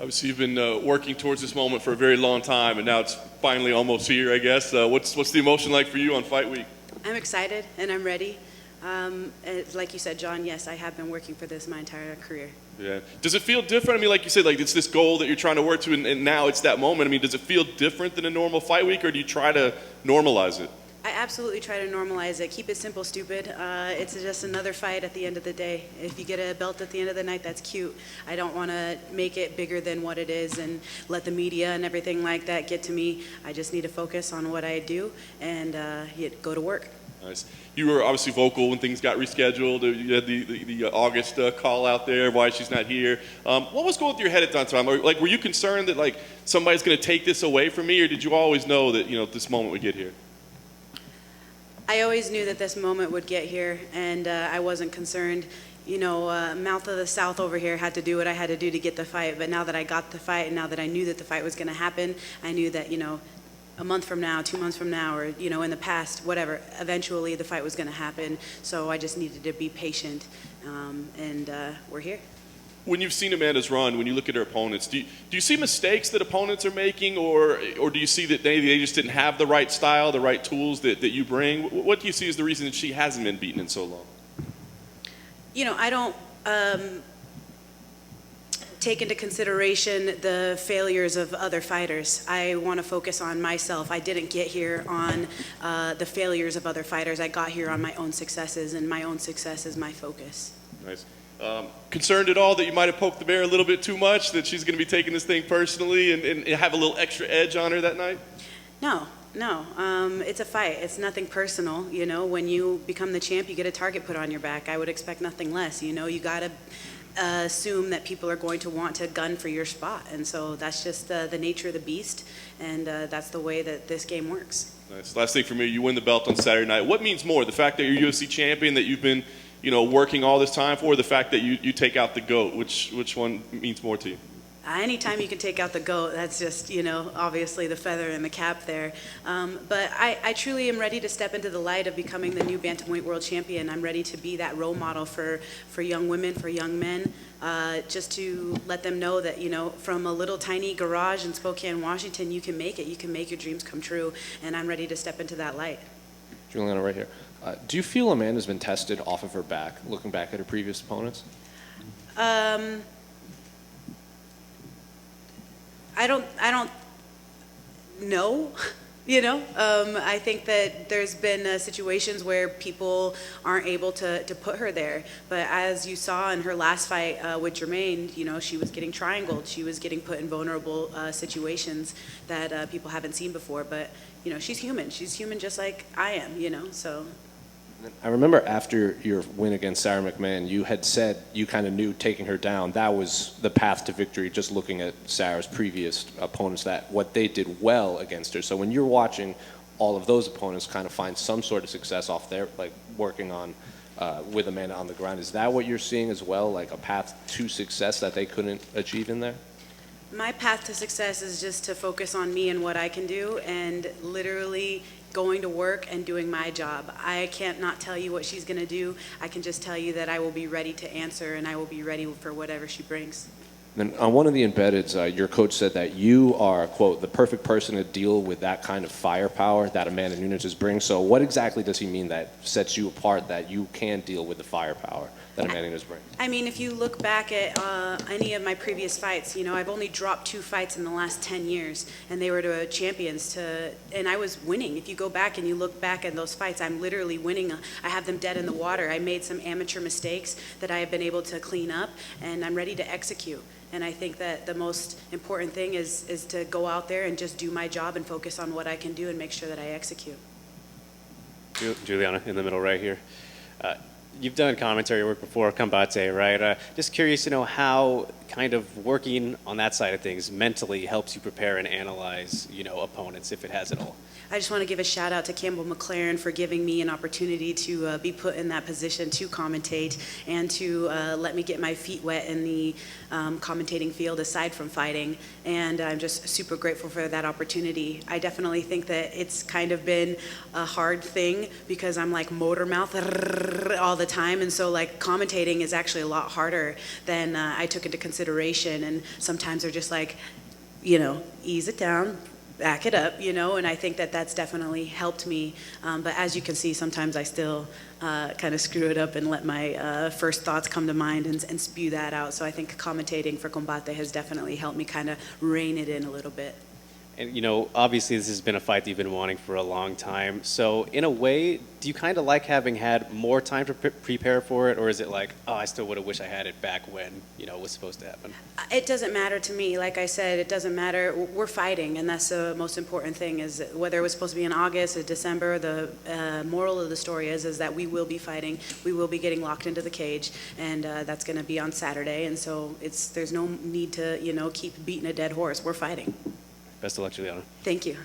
Obviously, you've been working towards this moment for a very long time, and now it's finally almost here, I guess. What's the emotion like for you on fight week? I'm excited and I'm ready. Like you said, John, yes, I have been working for this my entire career. Yeah. Does it feel different? I mean, like you said, like it's this goal that you're trying to work to, and now it's that moment. I mean, does it feel different than a normal fight week, or do you try to normalize it? I absolutely try to normalize it. Keep it simple, stupid. It's just another fight at the end of the day. If you get a belt at the end of the night, that's cute. I don't want to make it bigger than what it is and let the media and everything like that get to me. I just need to focus on what I do and go to work. Nice. You were obviously vocal when things got rescheduled. You had the August call out there, why she's not here. What was going through your head at that time? Like, were you concerned that like somebody's going to take this away from me, or did you always know that this moment would get here? I always knew that this moment would get here, and I wasn't concerned. Mouth of the South over here had to do what I had to do to get the fight. But now that I got the fight, and now that I knew that the fight was going to happen, I knew that a month from now, 2 months from now, or in the past, whatever, eventually the fight was going to happen. So I just needed to be patient, and we're here. When you've seen Amanda's run, when you look at her opponents, do you see mistakes that opponents are making, or do you see that they just didn't have the right style, the right tools that you bring? What do you see as the reason that she hasn't been beaten in so long? I don't take into consideration the failures of other fighters. I want to focus on myself. I didn't get here on the failures of other fighters. I got here on my own successes, and my own success is my focus. Nice. Concerned at all that you might have poked the bear a little bit too much, that she's going to be taking this thing personally and have a little extra edge on her that night? No. It's a fight. It's nothing personal. When you become the champ, you get a target put on your back. I would expect nothing less. You got to assume that people are going to want to gun for your spot. And so that's just the nature of the beast, and that's the way that this game works. Nice. Last thing for me, you win the belt on Saturday night. What means more, the fact that you're UFC champion, that you've been working all this time for, or the fact that you take out the GOAT? Which one means more to you? Anytime you can take out the GOAT, that's just, obviously the feather in the cap there. But I truly am ready to step into the light of becoming the new bantamweight world champion. I'm ready to be that role model for young women, for young men, just to let them know that, from a little tiny garage in Spokane, Washington, you can make it. You can make your dreams come true, and I'm ready to step into that light. Julianna, right here. Do you feel Amanda's been tested off of her back, looking back at her previous opponents? I don't know. I think that there's been situations where people aren't able to put her there. But as you saw in her last fight with Jermaine, she was getting triangled. She was getting put in vulnerable situations that people haven't seen before. But, she's human. She's human just like I am, so. I remember after your win against Sarah McMahon, you had said you kind of knew taking her down, that was the path to victory, just looking at Sarah's previous opponents, that what they did well against her. So when you're watching all of those opponents kind of find some sort of success off there, like working on with Amanda on the ground, is that what you're seeing as well, like a path to success that they couldn't achieve in there? My path to success is just to focus on me and what I can do, and literally going to work and doing my job. I can't not tell you what she's going to do. I can just tell you that I will be ready to answer, and I will be ready for whatever she brings. Then on one of the embeddeds, your coach said that you are, quote, the perfect person to deal with that kind of firepower that Amanda Nunes is bringing. So what exactly does he mean that sets you apart, that you can deal with the firepower that Amanda Nunes brings? I mean, if you look back at any of my previous fights, I've only dropped 2 fights in the last 10 years, and they were to champions, and I was winning. If you go back and you look back at those fights, I'm literally winning. I have them dead in the water. I made some amateur mistakes that I have been able to clean up, and I'm ready to execute. And I think that the most important thing is to go out there and just do my job and focus on what I can do and make sure that I execute. Julianna, in the middle right here. You've done commentary work before, Commentating, right? Just curious to know how kind of working on that side of things mentally helps you prepare and analyze, opponents, if it has at all. I just want to give a shout out to Campbell McLaren for giving me an opportunity to be put in that position to commentate and to let me get my feet wet in the commentating field aside from fighting. And I'm just super grateful for that opportunity. I definitely think that it's kind of been a hard thing because I'm like motor mouth all the the time, and so like commentating is actually a lot harder than I took into consideration. And sometimes they're just like, ease it down, back it up, and I think that that's definitely helped me. But as you can see, sometimes I still kind of screw it up and let my first thoughts come to mind and spew that out. So I think commentating for Combate has definitely helped me kind of rein it in a little bit. And, obviously this has been a fight that you've been wanting for a long time. So in a way, do you kind of like having had more time to prepare for it? Or is it like, oh, I still would have wished I had it back when, it was supposed to happen? It doesn't matter to me. Like I said, it doesn't matter. We're fighting, and that's the most important thing, is whether it was supposed to be in August or December, the moral of the story is that we will be fighting. We will be getting locked into the cage, and that's going to be on Saturday. And so there's no need to, keep beating a dead horse. We're fighting. Best of luck, Julianna. Thank you.